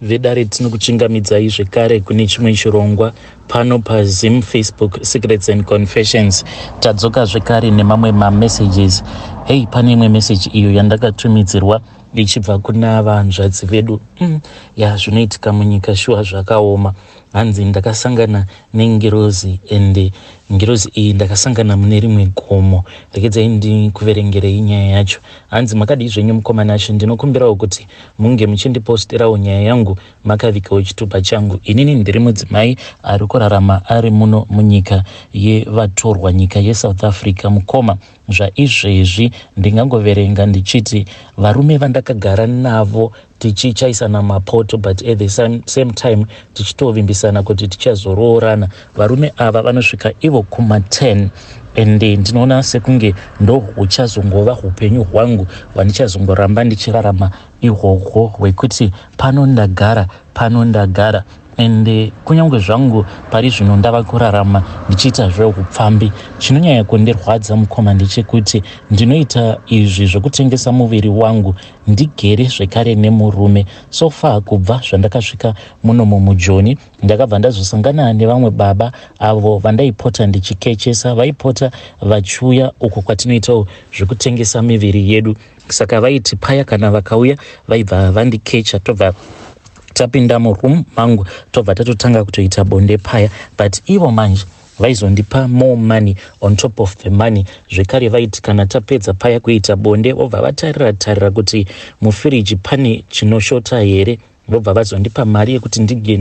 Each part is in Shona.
vedare tinokuchingamidzai zvekare kune chimwe chirongwa pano paZim Facebook Secrets and Confessions. Tadzoka zvekare nemamwe mamessages. Hey, pane imwe message iyo yandakatumidzirwa ichibva kuna vanzvadzi vedu. Zvinoitika munyika shuwa zvakaoma. Hanzi ndakasangana nengirozi ende ngirozi iyi ndakasangana mune rimwe gomo. Regedzai ndikuverengerei nyaya yacho. Hanzi makadii zvenyu mukomana wacho, ndinokumbirawo kuti munge muchindiposterawo nyaya yangu makavikawo chitupa changu. Inini ndiri mudzimai ari kurarama ari muno munyika yevatorwa, nyika yeSouth Africa mukoma. Zvaizvezvi ndingangoverenga ndichiti varume vandakagara navo tichichaisana mapoto, but at the same time tichitovimbisana kuti tichazoroorana. Varume ava vanosvika ivo kuma10 ende ndinoona sekunge ndo huchazongova upenyu hwangu hwandichazongoramba ndichirarama ihwohwo hwekuti pano ndagara. Ende kunyange zvangu pari zvino ndava kurarama ndichiita zveupfambi, chinonyanya kundirwadza mukoma ndechekuti ndinoita izvi zvekutengesa muviri wangu ndigere zvekare nemurume. So far kubva zvandakasvika muno mumujoni ndakabva ndazosangana nevamwe baba avo vandaipota ndichikechesa, vaipota vachiuya uko kwatinoitawo zvekutengesa miviri yedu. Saka vaiti paya kana vakauya vaibva vandikecha, tobva tapinda muroom mangu tobva tatotanga kutoita bonde paya, but ivo manje vaizondipa more money on top of the money. Zvekare vaiti kana tapedza paya kuita bonde vobva vatarira kuti mufiriji pane chinoshota here, vobva vazondipa mari yekuti ndige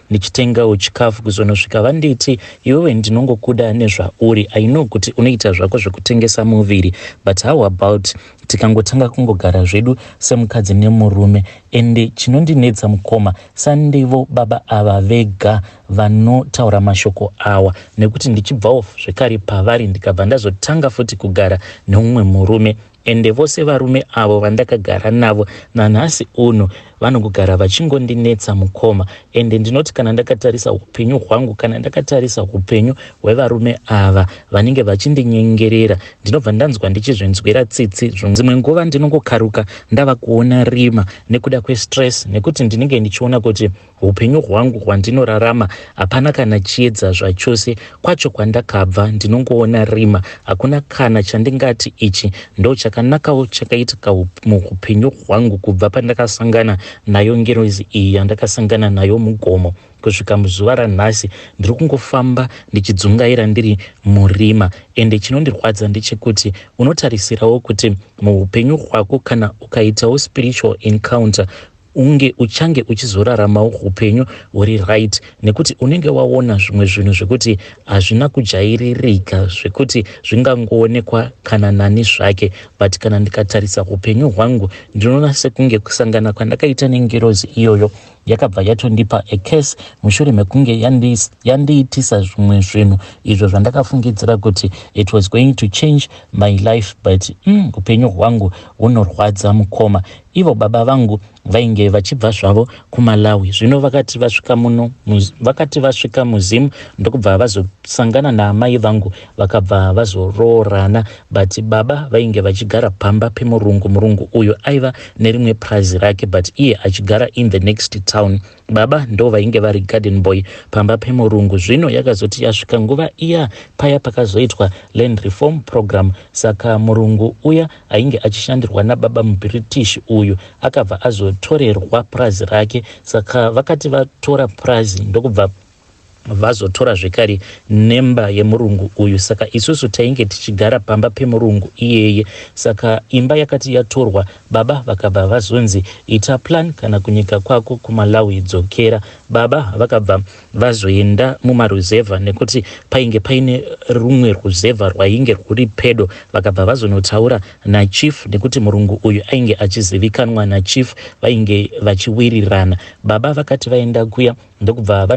ndichitengawo chikafu kuzonosvika vanditi iwewe ndinongokuda nezvauri, I know kuti unoita zvako zvekutengesa muviri, but how about tikangotanga kungogara zvedu semukadzi nemurume. Ende chinondinetsa mukoma sandevo baba ava vega vanotaura mashoko awa, nekuti ndichibvawo zvekare pavari ndikabva ndazotanga futi kugara neumwe murume. Ende vose varume avo vandakagara navo nanhasi uno vanongogara vachingondinetsa mukoma. Ende ndinoti kana ndakatarisa upenyu hwangu, kana ndakatarisa upenyu hwevarume ava vanenge vachindinyengerera, ndinobva ndanzwa ndichizvenzwera tsitsi. Dzimwe nguva ndinongokaruka ndava kuona rima nekuda kwestress, nekuti ndinenge ndichiona kuti upenyu hwangu hwandinorarama hapana kana chiedza zvachose. Kwacho kwandakabva ndinongoona rima, hakuna kana chandingati ichi ndo chakanakawo chakaitika muupenyu hwangu kubva pandakasangana nayo ngirozi iyi yandakasangana nayo mugomo. Kusvika muzuva ranhasi ndiri kungofamba ndichidzungaira ndiri murima. Ende chinondirwadza ndechekuti unotarisirawo kuti muupenyu hwako kana ukaitawo spiritual encounter uchange uchizoraramawo upenyu huri right, nekuti unenge waona zvimwe zvinhu zvekuti hazvina kujairirika, zvekuti zvingangoonekwa kana nani zvake. But kana ndikatarisa upenyu hwangu ndinoona sekunge kusangana kwandakaita nengirozi iyoyo yakabva yatondipa case mushure mekunge yandiitisa zvimwe zvinhu izvo zvandakafungidzira kuti it was going to change my life, but upenyu hwangu hunorwadza mukoma. Ivo baba vangu vainge vachibva zvavo kuMalawi, zvino vakati vasvika muZim ndokubva vazosangana naamai vangu vakabva vazoroorana, but baba vainge vachigara pamba pemurungu. Murungu uyo aiva nerimwe prazi rake, but iye achigara in the next town. Baba ndo vainge vari garden boy pamba pemurungu. Zvino yakazoti yasvika nguva iya paya pakazoitwa land reform program, saka murungu uya ainge achishandirwa nababa muBritish uyu akabva azotorerwa prazi rake. Saka vakati vatora prazi ndokubva vazotora zvekare nemba yemurungu uyu. Saka isusu tainge tichigara pamba pemurungu iyeye. Saka imba yakati yatorwa, baba vakabva vazonzi ita plan kana kunyika kwako kuMalawi dzokera. Baba vakabva vazoenda mumaruzevha nekuti painge paine rumwe ruzevha rwainge rwuri pedo. Vakabva vazonotaura nachief nekuti murungu uyu ainge achizivikanwa nachief, vainge vachiwirirana. Baba vakati vaenda kuya ndokubva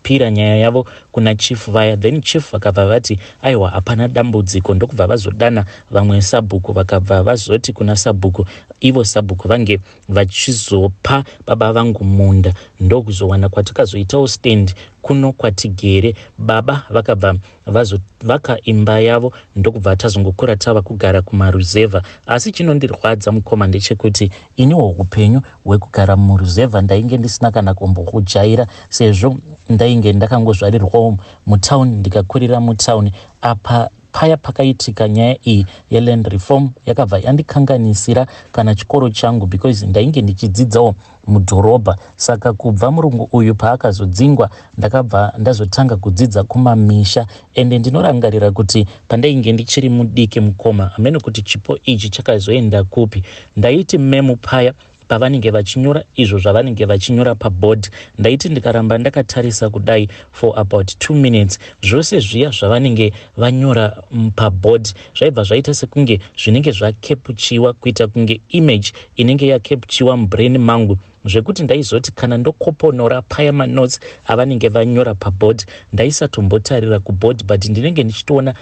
pira nyaya yavo kuna chief vaya, then chief vakabva vati aiwa hapana dambudziko. Ndokubva vazodana vamwe sabhuku, vakabva vazoti kuna sabhuku, ivo sabhuku vange vachizopa baba vangu munda. Ndokuzowana kwatakazoitawo stand kuno kwatigere. Baba vakabva vazovaka imba yavo ndokubva tazongokura tava kugara kumaruzevha. Asi chinondirwadza mukoma ndechekuti iniwo upenyu hwekugara muruzevha ndainge ndisina kana kumbohujaira, sezvo ndainge ndakangozvarirwawo mutauni ndikakurira mutauni. Apa paya pakaitika nyaya iyi yeland reform yakabva yandikanganisira kana chikoro changu, because ndainge ndichidzidzawo mudhorobha. Saka kubva murungu uyu paakazodzingwa ndakabva ndazotanga kudzidza kumamisha. Ende ndinorangarira kuti pandainge ndichiri mudiki mukoma, amene kuti chipo ichi chakazoenda kupi, ndaiti memu paya pavanenge vachinyora izvo zvavanenge vachinyora paboard, ndaiti ndikaramba ndakatarisa kudai for about 2 minutes, zvose zviya zvavanenge vanyora paboard zvaibva zvaita sekunge zvinenge zvakepuchiwa kuita kunge image inenge yakepuchiwa mubrain mangu, zvekuti ndaizoti kana ndokoponora paya manotes avanenge vanyora paboard ndaisatombotarira kuboard, but ndinenge ndichitoona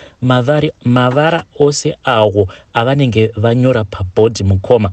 mavara ose awo avanenge vanyora paboard mukoma.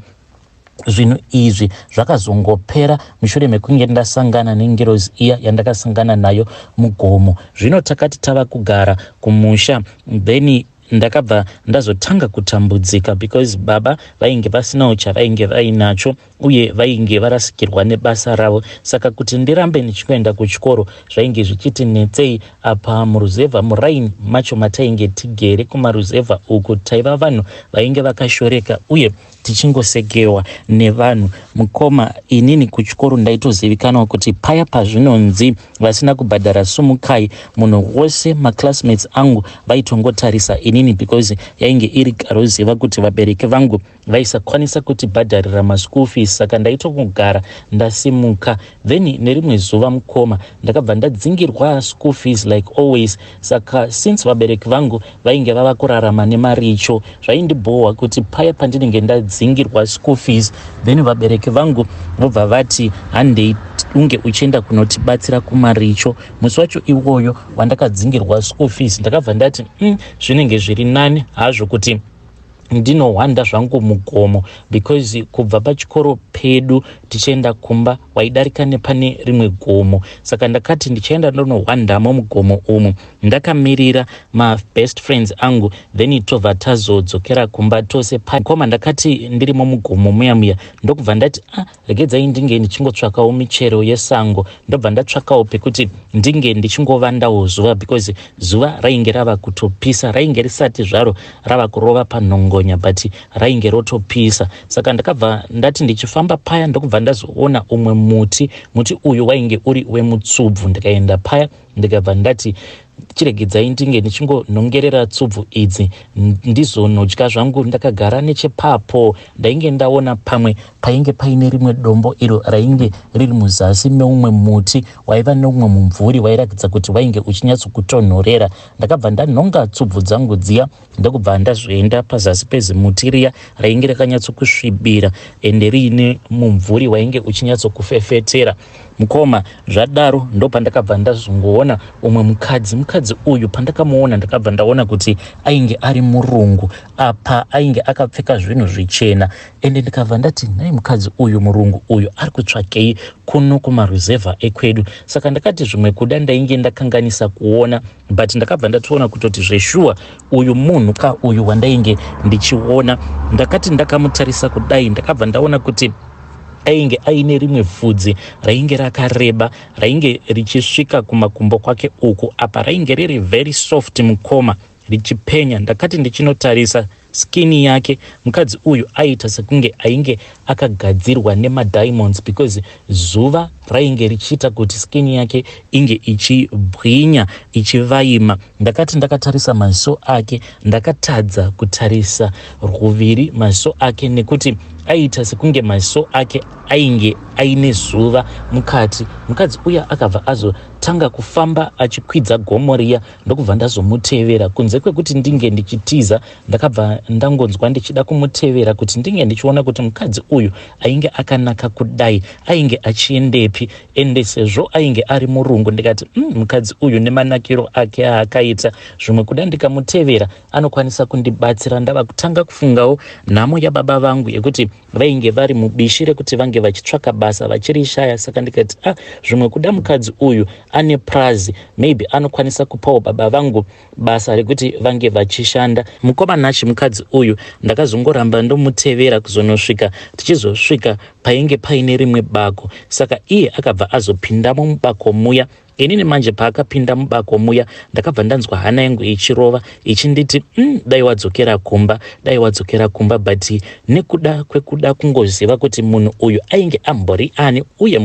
Zvinhu izvi zvakazongopera mushure mekunge ndasangana nengerozi iya yandakasangana nayo mugomo. Zvino takati tava kugara kumusha, then ndakabva ndazotanga kutambudzika because baba vainge vasinawo chavainge vainacho uye vainge varasikirwa nebasa ravo. Saka kuti ndirambe ndichienda kuchikoro zvainge zvichiti netsei. Apa muruzevha muraini macho matainge tigere kumaruzevha uku taiva vanhu vainge vakashoreka uye tichingosegewa nevanhu mukoma. Inini kuchikoro ndaitozivikanwa kuti paya pazvinonzi vasina kubhadhara sumukai, munhu wose maclassmates angu vaitongotarisa inini because yainge iri karoziva kuti vabereki vangu vaisakwanisa kuti bhadharira maschool fees. Saka ndaitongogara ndasimuka. Then nerimwe zuva mukoma ndakabva ndadzingirwa school fees like always. Saka since vabereki vangu vainge vava kurarama nemaricho, zvaindibhohwa kuti paya pandinenge ndadzingirwa school fees, then vabereki vangu vobva vati handei unge uchienda kunotibatsira kumaricho. Musi wacho iwoyo wandakadzingirwa school fees ndakabva ndati zvinenge zviri nani hazvo kuti ndinohwanda zvangu mugomo, because kubva pachikoro pedu tichienda kumba waidarika nepane rimwe gomo. Saka ndakati ndichaenda ndonohwandamo mugomo umu. Ndakamirira mabest friends angu then tobva tazodzokera kumba tose pakoma. Ndakati ndirimo mugomo muya ndokubva ndati regedzai ndinge ndichingotsvakawo michero yesango. Ndobva ndatsvakawo pekuti ndinge ndichingovandawo zuva, because zuva rainge rava kutopisa, rainge risati zvaro rava kurova panhongonya but rainge rotopisa. Saka ndakabva ndati ndichifamba paya ndokubva ndazoona umwe muti uyu wainge uri wemutsubvu. Ndikaenda paya ndikabva ndati chiregedzai ndinge ndichingonhongerera tsubvu idzi ndizonodya zvangu. Ndakagara nechepapo ndainge ndaona pamwe painge paine rimwe dombo iro rainge riri muzasi meumwe muti waiva neumwe mumvuri wairatidza kuti wainge uchinyatsokutonhorera. Ndakabva ndanhonga tsubvu dzangu dziya ndokubva ndazoenda pazasi pezimuti riya rainge rakanyatsokusvibira ende riine mumvuri wainge uchinyatsokufefetera mukoma. Zvadaro ndopandakabva ndazongoona umwe mukadzi uyu pandakamuona ndakabva ndaona kuti ainge ari murungu. Apa ainge akapfeka zvinhu zvichena ende ndikabva ndati nai mukadzi uyu murungu uyu ari kutsvakei kuno kumaruzevha ekwedu. Saka ndakati zvimwe kuda ndainge ndakanganisa kuona, but ndakabva ndatoona kutoti zveshuwa uyu munhu ka uyu wandainge ndichiona. Ndakati ndakamutarisa kudai ndakabva ndaona kuti ainge aine rimwe vhudzi rainge rakareba rainge richisvika kumakumbo kwake uku. Apa rainge riri very soft mukoma richipenya. Ndakati ndichinotarisa skini yake mukadzi uyu aita sekunge ainge akagadzirwa nemadiamonds, because zuva rainge richiita kuti skini yake inge ichibwinya ichivaima. Ndakati ndakatarisa maziso ake ndakatadza kutarisa ruviri maziso ake nekuti aita sekunge maziso ake ainge aine zuva mukati. Mukadzi uya akabva azotanga kufamba achikwidza gomo riya ndokubva ndazomutevera. Kunze kwekuti ndinge ndichitiza ndakabva ndangonzwa ndichida kumutevera kuti ndinge ndichiona kuti mukadzi uyu ainge akanaka kudai, ainge achiendepi, ende sezvo ainge ari murungu ndikati mukadzi uyu nemanakiro ake aakaita, zvimwe kuda ndikamutevera anokwanisa kundibatsira. Ndava kutanga kufungawo nhamo yababa vangu yekuti vainge vari mubishi rekuti vange vachitsvaka basa vachirishaya. Saka ndikati zvimwe kuda mukadzi uyu ane prazi, maybe anokwanisa kupawo baba vangu basa rekuti vange vachishanda. Mukomanachi mukadzi uyu ndakazongoramba ndomutevera kuzonosvika tichizosvika painge paine rimwe bako. Saka iye akabva azopindamo mubako muya. Inini manje paakapinda mubako muya ndakabva ndanzwa hana yangu ichirova ichinditi dai wadzokera kumba, but nekuda kwekuda kungoziva kuti munhu uyu ainge ambori ani uye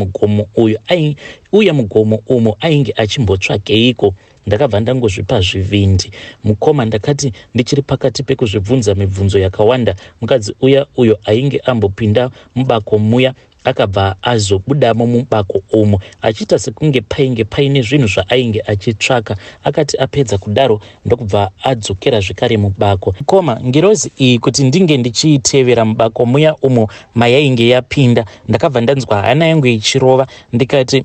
mugomo umo ainge achimbotsvakeiko, ndakabva ndangozvipa zvivindi. Mukoma ndakati ndichiri pakati pekuzvibvunza mibvunzo yakawanda, mukadzi uyo ainge ambopinda mubako muya akabva azobudamo mubako umo achiita sekunge paine zvinhu zvaainge achitsvaka. Akati apedza kudaro ndokubva adzokera zvekare mubako. Koma ngirozi iyi kuti ndinge ndichiitevera mubako muya umo mayainge yapinda, ndakabva ndanzwa hana yangu ichirova ndikati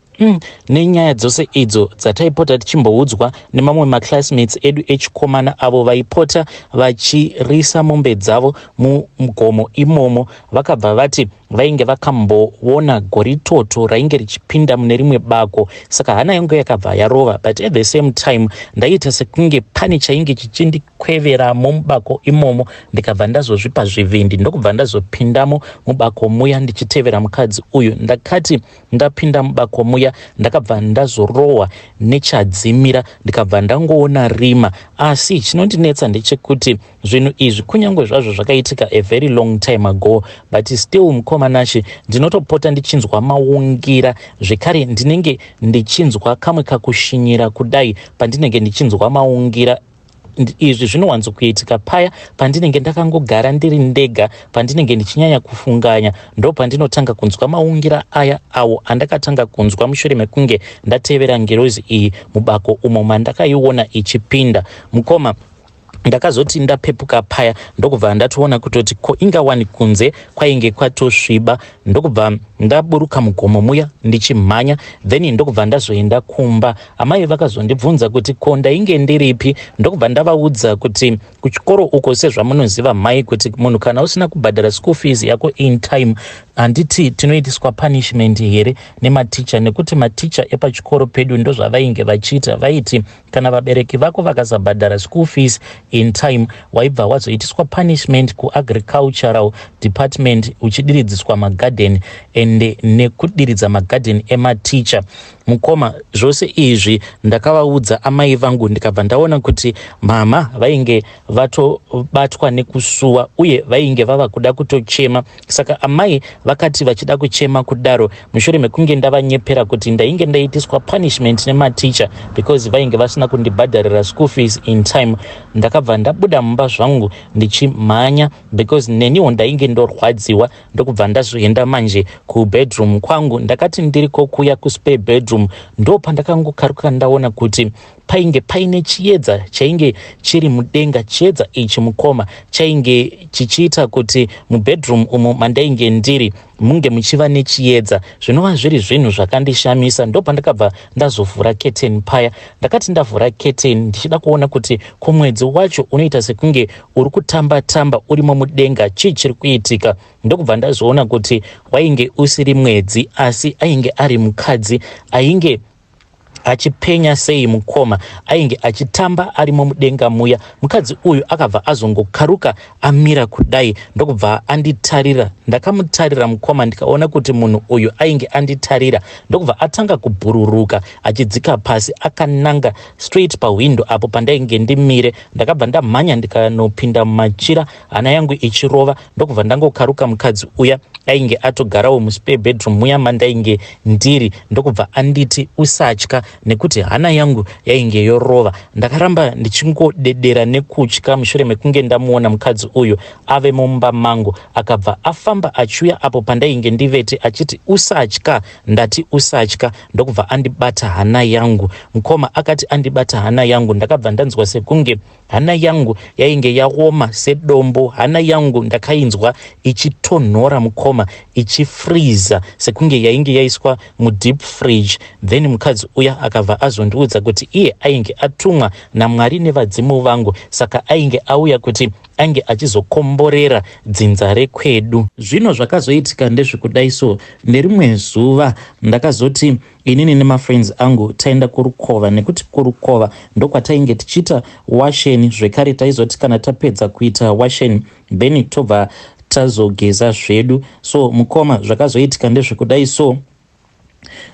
nenyaya dzose idzo dzataipota tichimboudzwa nemamwe maclassmates edu echikomana avo vaipota vachirisa mombe dzavo mumugomo imomo, vakabva vati vainge vakamboona goritoto rainge richipinda mune rimwe bako. Saka hana yangu yakabva yarova, but at the same time ndaita sekunge pane chainge chichindikwevera mubako imomo, ndikabva ndazozvipa zvivindi ndokubva ndazopindamo mubako muya ndichitevera mukadzi uyu. Ndakati ndapinda mubako muya ndakabva ndazorohwa nechadzimira, ndikabva ndangoona rima. Asi chinondinetsa ndechekuti zvinhu izvi kunyange zvazvo zvakaitika a very long time ago, but still mukomanachi ndinotopota ndichinzwa maungira zvekare. Ndinenge ndichinzwa kamwe kakushinyira kudai pandinenge ndichinzwa maungira. Izvi zvinowanzokuitika paya pandinenge ndakangogara ndiri ndega, pandinenge ndichinyanya kufunganya, ndo pandinotanga kunzwa maungira aya awo andakatanga kunzwa mushure mekunge ndatevera ngerozi iyi mubako umo mandakaiona ichipinda. Mukoma ndakazoti ndapepuka paya ndokubva ndatoona kutoti ko ingawani kunze kwainge kwatosviba, ndokubva ndaburuka mugomo muya ndichimhanya, then ndokubva ndazoenda kumba. Amai vakazondibvunza kuti ko ndainge ndiripi, ndokubva ndavaudza kuti kuchikoro uko sezvamunoziva mai kuti munhu kana usina kubhadhara school fees yako in time handiti tinoitiswa punishment here nematicha, nekuti maticha epachikoro pedu ndozvavainge vachiita. Vaiti kana vabereki vako vakasabhadhara school fees in time waibva wazoitiswa punishment kuagricultural department uchidiridziswa magarden ende nekudiridza magarden ematicha. Mukoma zvose izvi ndakavaudza amai vangu, ndikabva ndaona kuti mama vainge vatobatwa nekusuwa uye vainge vava kuda kutochema. Saka amai vakati vachida kuchema kudaro mushure mekunge ndavanyepera kuti ndainge ndaitiswa punishment nematicha because vainge vasina kundibhadharira school fees in time, ndakabva ndabuda mumba zvangu ndichimhanya because neniwo ndainge ndorwadziwa. Ndokubva ndazoenda manje kubedroom kwangu. Ndakati ndiriko kuya kuspare bedroom ndo pandakangokaruka ndaona kuti painge paine chiedza chainge chiri mudenga. Chiedza ichi mukoma chainge chichiita kuti mubedroom umo mandainge ndiri munge muchiva nechiedza, zvinova zviri zvinhu zvakandishamisa. Ndo pandakabva ndazovhura curtain paya. Ndakati ndavhura curtain ndichida kuona kuti kumwedzi wacho unoita sekunge uri kutamba urimo mudenga, chii chiri kuitika. Ndokubva ndazoona kuti wainge usiri mwedzi asi ainge ari mukadzi ainge achipenya sei mukoma, ainge achitamba arimo mudenga muya. Mukadzi uyu akabva azongokaruka amira kudai ndokubva anditarira. Ndakamutarira mukoma ndikaona kuti munhu uyu ainge anditarira, ndokubva atanga kubhururuka achidzika pasi akananga straight pahwindo apo pandainge ndimire. Ndakabva ndamhanya ndikanopinda mumachira hana yangu ichirova, ndokubva ndangokaruka mukadzi uya ainge atogarawo muspare bedroom muya mandainge ndiri, ndokubva anditi usatya nekuti hana yangu yainge yorova. Ndakaramba ndichingodedera nekutya mushure mekunge ndamuona mukadzi uyu ave mumba mangu. Akabva afamba achiuya apo pandainge ndivete achiti usatya. Ndati usatya, ndokubva andibata hana yangu. Mukoma akati andibata hana yangu ndakabva ndanzwa sekunge hana yangu yainge yaoma sedombo, hana yangu ndakainzwa ichitonhora mukoma, ichifreeza sekunge yainge yaiswa mudeep fridge. Then mukadzi uya akabva azondiudza kuti iye ainge atumwa naMwari nevadzimu vangu, saka ainge auya kuti ainge achizokomborera dzinza rekwedu. Zvino zvakazoitika ndezvekudai. So nerimwe zuva ndakazoti inini nemafriends angu taenda kurukova, nekuti kurukova ndokwatainge tichiita washeni. Zvekare taizoti kana tapedza kuita washeni then tobva tazogeza zvedu. So mukoma zvakazoitika ndezvekudai. So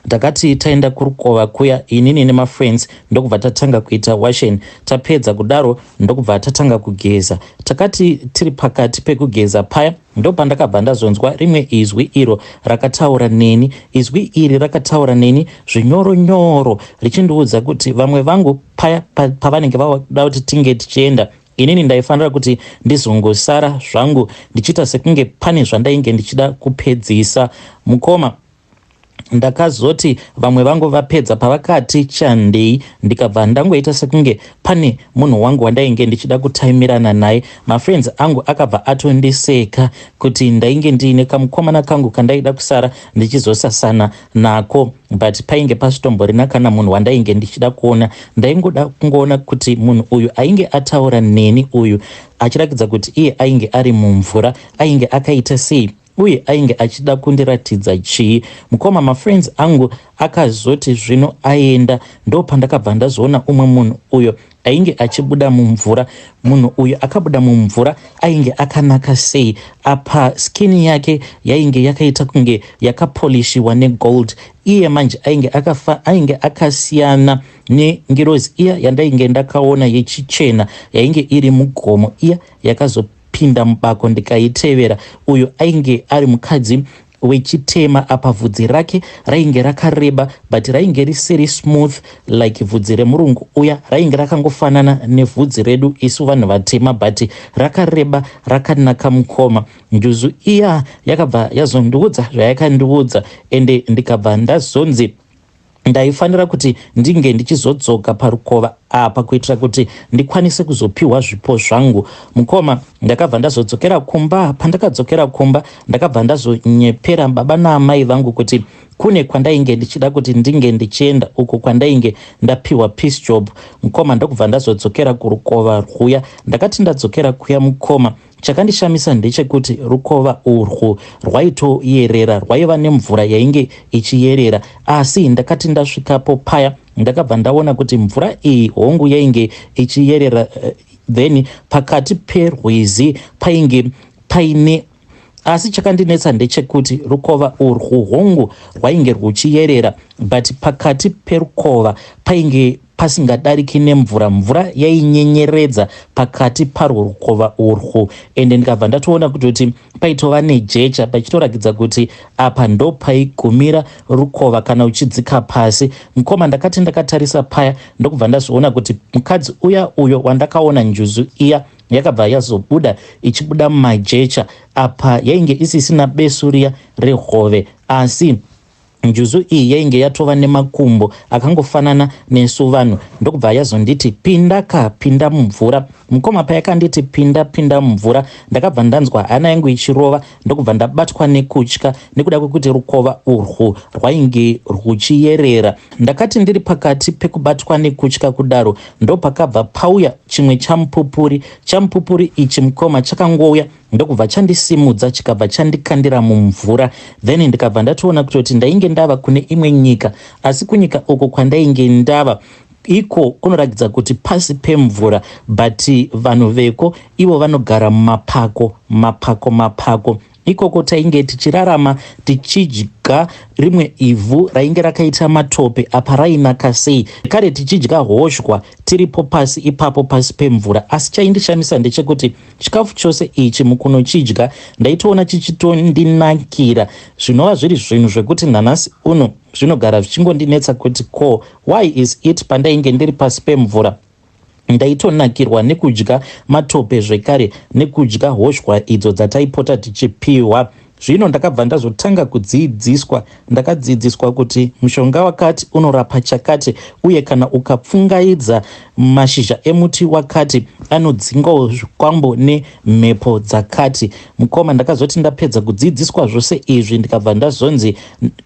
takati taenda kurukova kuya inini nemafriends ndokubva tatanga kuita washeni. Tapedza kudaro ndokubva tatanga kugeza. Takati tiri pakati pekugeza paya ndopandakabva ndazonzwa rimwe izwi iro rakataura neni. Izwi iri rakataura neni zvinyoronyoro richindiudza kuti vamwe vangu paya pavanenge vada kuti tinge tichienda, inini ndaifanira kuti ndizongosara zvangu ndichiita sekunge pane zvandainge ndichida kupedzisa. Mukoma ndakazoti vamwe vangu vapedza pavakati chandei, ndikabva ndangoita sekunge pane munhu wangu wandainge ndichida kutaimirana naye. Mafriends angu akabva atondiseka kuti ndainge ndiine kamukomana kangu kandaida kusara ndichizosasana nako, but painge pasitomborina kana munhu wandainge ndichida kuona. Ndaingoda kungoona kuti munhu uyu ainge ataura neni, uyu achirakidza kuti iye ainge ari mumvura, ainge akaita sei uye ainge achida kundiratidza chii. Mukoma mafriends angu akazoti zvino aenda, ndo pandakabva ndazoona umwe munhu uyo ainge achibuda mumvura. Munhu uyo akabuda mumvura ainge akanaka sei, apa skini yake yainge yakaita kunge yakapolishiwa negold. Iye manje ainge akasiyana nengirozi iya yandainge ndakaona yechichena yainge iri mugomo, iya yakazopinda mubako ndikaitevera. Uyo ainge ari mukadzi wechitema, apa vhudzi rake rainge rakareba but rainge risiri smooth like vhudzi remurungu uya, rainge rakangofanana nevhudzi redu isu vanhu vatema but rakareba rakanaka. Mukoma njuzu iya yakabva yazondiudza zvayakandiudza, ende ndikabva ndazonzi ndaifanira kuti ndinge ndichizodzoka parukova apa kuitira kuti ndikwanise kuzopiwa zvipo zvangu. Mukoma ndakabva ndazodzokera kumba. Pandakadzokera kumba ndakabva ndazonyepera baba naamai vangu kuti kune kwandainge ndichida kuti ndinge ndichienda uko kwandainge ndapiwa peace job. Mukoma ndokubva ndazodzokera kurukova rwuya. Ndakati ndadzokera kuya mukoma, chakandishamisa ndechekuti rukova urwu rwaitoyerera, rwaiva nemvura yainge ichiyerera, asi ndakati ndasvikapo paya ndakabva ndaona kuti mvura iyi hongu yainge ichiyerera. Then pakati perwizi painge paine, asi chakandinetsa ndechekuti rukova urwu hongu rwainge rwuchiyerera but pakati perukova painge pasingadariki nemvura, mvura yainyenyeredza pakati parwo rukova urwu. Ende ndikabva ndatoona kuti paitova nejecha pachitorakidza kuti apa ndo paigumira rukova kana uchidzika pasi. Mukoma ndakati ndakatarisa paya ndokubva ndazoona kuti mukadzi uyo wandakaona njuzu iya yakabva yazobuda ichibuda mumajecha. Apa yainge isisina besu riya rehove, asi njuzu iyi yainge yatova nemakumbo akangofanana nesu vanhu. Ndokubva yazonditi pinda mumvura. Mukoma payakanditi pinda mumvura ndakabva ndanzwa hana yangu ichirova. Ndokubva ndabatwa nekutya nekuda kwekuti rukova urwu rwainge rwuchiyerera. Ndakati ndiri pakati pekubatwa nekutya kudaro ndopakabva pauya chimwe chamupupuri ichi mukoma chakangouya ndokubva chandisimudza chikabva chandikandira mumvura. Then ndikabva ndatoona kuti ndainge ndava kune imwe nyika, asi kunyika uko kwandainge ndava iko kunoratidza kuti pasi pemvura but vanhu veko ivo vanogara mumapako. Ikoko tainge tichirarama tichidya rimwe ivhu rainge rakaita matope apa rainaka sei, kare tichidya hoshwa tiripo pasi ipapo pasi pemvura. Asi chaindishamisa ndechekuti chikafu chose ichi mukunochidya ndaitoona chichitondinakira. Zvinova zviri zvinhu zvekuti nanhasi uno zvinogara zvichingondinetsa kuti why is it pandainge ndiri pasi pemvura ndaitonakirwa nekudya matope zvekare nekudya hoshwa idzo dzataipota tichipiwa. zvino ndakabva ndazotanga kudzidziswa. Ndakadzidziswa kuti mushonga wakati unorapa chakati, uye kana ukapfungaidza mashizha emuti wakati anodzingawo zvikwambo nemhepo dzakati. Mukoma, ndakazoti ndapedza kudzidziswa zvose izvi ndikabva ndazonzi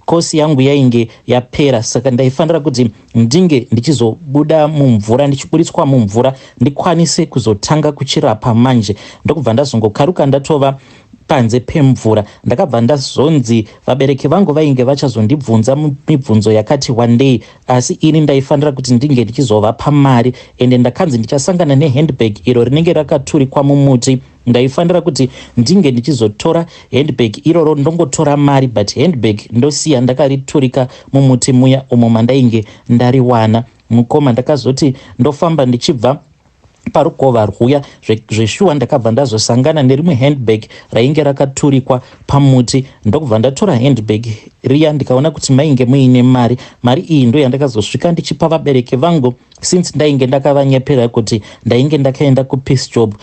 kosi yangu yainge yapera, saka ndaifanira kuti ndinge ndichizobuda mumvura, ndichibudiswa mumvura ndikwanise kuzotanga kuchirapa manje. Ndokubva ndazongokaruka ndatova panze pemvura. Ndakabva ndazonzi vabereki vangu vainge vachazondibvunza mibvunzo yakati wandei, asi ini ndaifanira kuti ndinge ndichizovapa mari, ende ndakanzi ndichasangana nehandbag iro rinenge rakaturikwa mumuti. Ndaifanira kuti ndinge ndichizotora handbag iroro ndongotora mari, but handbag ndosiya ndakariturika mumuti muya umo mandainge ndariwana. Mukoma, ndakazoti ndofamba ndichibva parukova rwuya zveshuwa ndakabva ndazosangana nerimwe handbag rainge rakaturikwa pamuti. Ndokubva ndatora handbag riya ndikaona kuti mainge muine mari. Mari iyi ndo yandakazosvika ndichipa vabereki vangu, since ndainge ndakavanyepera kuti ndainge ndakaenda kupeace job.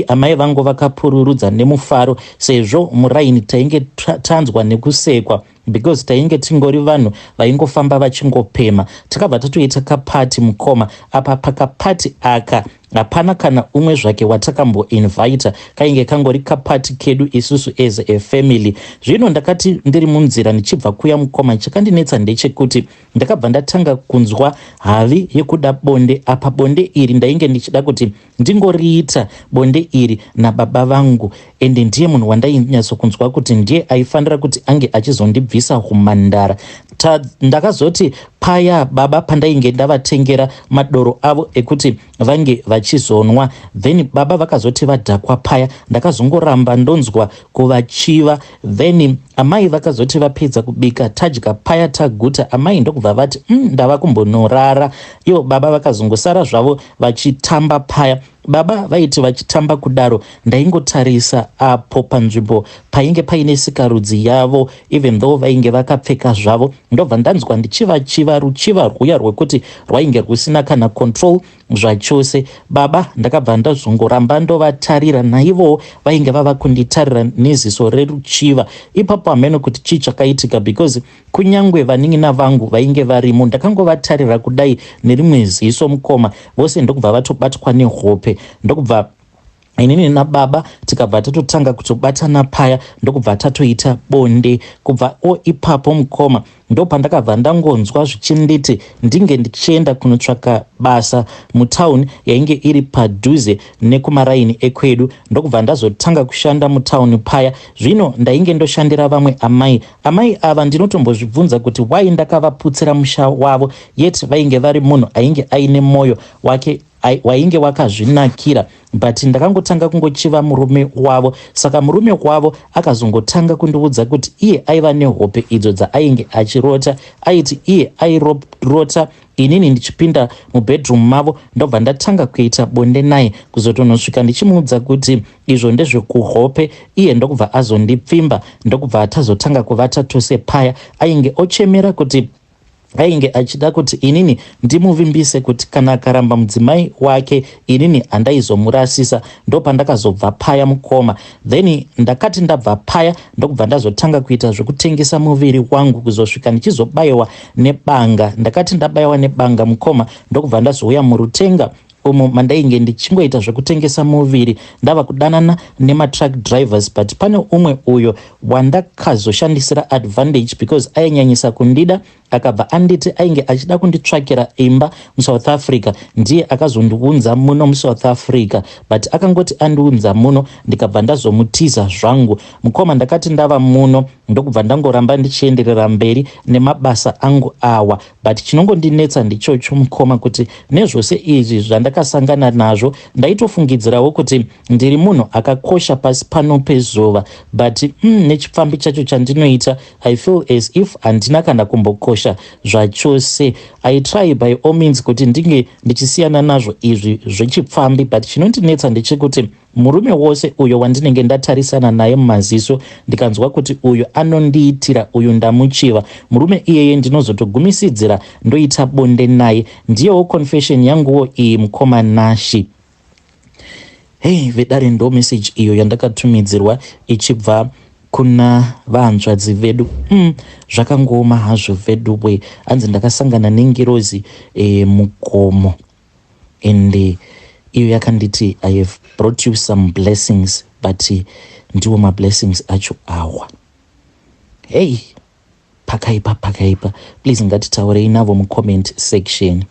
Amai vangu vakapururudza nemufaro, sezvo muraini tainge tanzwa nekusekwa, because tainge tingori vanhu vaingofamba vachingopema. Takabva tatoita kapati. Mukoma, apa pakapati aka hapana kana umwe zvake watakamboinvita, kainge kangori kapati kedu isusu as a family. Zvino ndakati ndiri munzira ndichibva kuya, mukoma, chakandinetsa ndechekuti ndakabva ndatanga kunzwa havi yekuda bonde. Apa bonde iri ndainge ndichida kuti ndingoriita bonde iri nababa vangu, ende ndiye munhu wandainyasokunzwa kuti ndiye aifanira kuti ange achizondibvisa humandara. Ndakazoti paya baba pandainge ndavatengera madoro avo ekuti vange vachizonwa, then baba vakazoti vadhakwa paya. Ndakazongoramba ndonzwa kuvachiva, then amai vakazoti vapedza kubika tadya paya taguta, amai ndokubva vati ndava kumbonorara. Ivo baba vakazongosara zvavo vachitamba paya. Baba vaiti vachitamba kudaro, ndaingotarisa apo panzvimbo painge paine sikarudzi yavo, even though vainge vakapfeka zvavo. Ndobva ndanzwa ndichivachiva ruchiva rwuya rwekuti rwainge rusina kana control zvachose. Baba ndakabva ndazongoramba ndovatarira, naivowo vainge vava kunditarira neziso reruchiva. Ipapo hameno kuti chii chakaitika, because kunyangwe vanin'ina vangu vainge varimo, ndakangovatarira kudai nerimwe ziso. Mukoma, vose ndokubva vatobatwa nehope. Ndokubva inini nababa tikabva tatotanga kutobatana paya, ndokubva tatoita bonde. Kubva ipapo, mukoma, ndopandakabva ndangonzwa zvichinditi ndinge ndichienda kunotsvaka basa mutauni yainge iri padhuze nekumaraini ekwedu. Ndokubva ndazotanga kushanda mutauni paya. Zvino ndainge ndoshandira vamwe amai ava ndinotombozvibvunza kuti wai ndakavaputsira musha wavo, yet vainge vari munhu ainge aine mwoyo wake wainge wakazvinakira, but ndakangotanga kungochiva murume wavo. Saka murume wavo akazongotanga kundiudza kuti iye aiva nehope idzo dzaainge achirota. Aiti iye airota inini ndichipinda mubedroom mavo, ndobva ndatanga kuita bonde naye, kuzotonosvika ndichimuudza kuti izvo ndezvekuhope. Iye ndokubva azondipfimba, ndokubva atazotanga kuvata tose paya. Ainge ochemera kuti ainge achida kuti inini ndimuvimbise kuti kana akaramba mudzimai wake inini handaizomurasisa. Ndopandakazobva paya, mukoma. Then ndakati ndabva paya ndokubva ndazotanga kuita zvekutengesa muviri wangu, kuzosvika ndichizobayiwa nebanga. Ndakati ndabayiwa nebanga, mukoma, ndokubva ndazouya murutenga umo mandainge ndichingoita zvekutengesa muviri. Ndava kudanana nematruck drivers, but pane umwe uyo wandakazoshandisira advantage, because ainyanyisa kundida. Akabva anditi ainge achida kunditsvakira imba muSouth Africa. Ndiye akazondiunza muno muSouth Africa, but akangoti andiunza muno ndikabva ndazomutiza zvangu. Mukoma, ndakati ndava muno ndokubva ndangoramba ndichienderera mberi nemabasa angu awa. But chinongondinetsa ndichocho, mukoma, kuti nezvose izvi zvandakasangana nazvo ndaitofungidzirawo kuti ndiri munhu akakosha pasi pano pezuva, but nechipfambi chacho chandinoita I feel as if handina kana kumbokosha zvachose. I try by all means kuti ndinge ndichisiyana nazvo izvi zvechipfambi, but chinondinetsa ndechekuti murume wose uyo wandinenge ndatarisana naye mumaziso ndikanzwa kuti uyu anondiitira, uyu ndamuchiva, murume iyeye ndinozotogumisidzira ndoita bonde naye. Ndiyewo confession yanguwo iyi, mukoma Nashi. Vedare ndo message iyo yandakatumidzirwa ichibva kuna vahanzvadzi vedu zvakangooma hazvo vedu we. Hanzi ndakasangana nengirozi mugomo and iyo yakanditi I have brought you some blessings, but ndiwo mablessings acho awa. Hey, pakaipa. Please ngatitaurei navo mucomment section.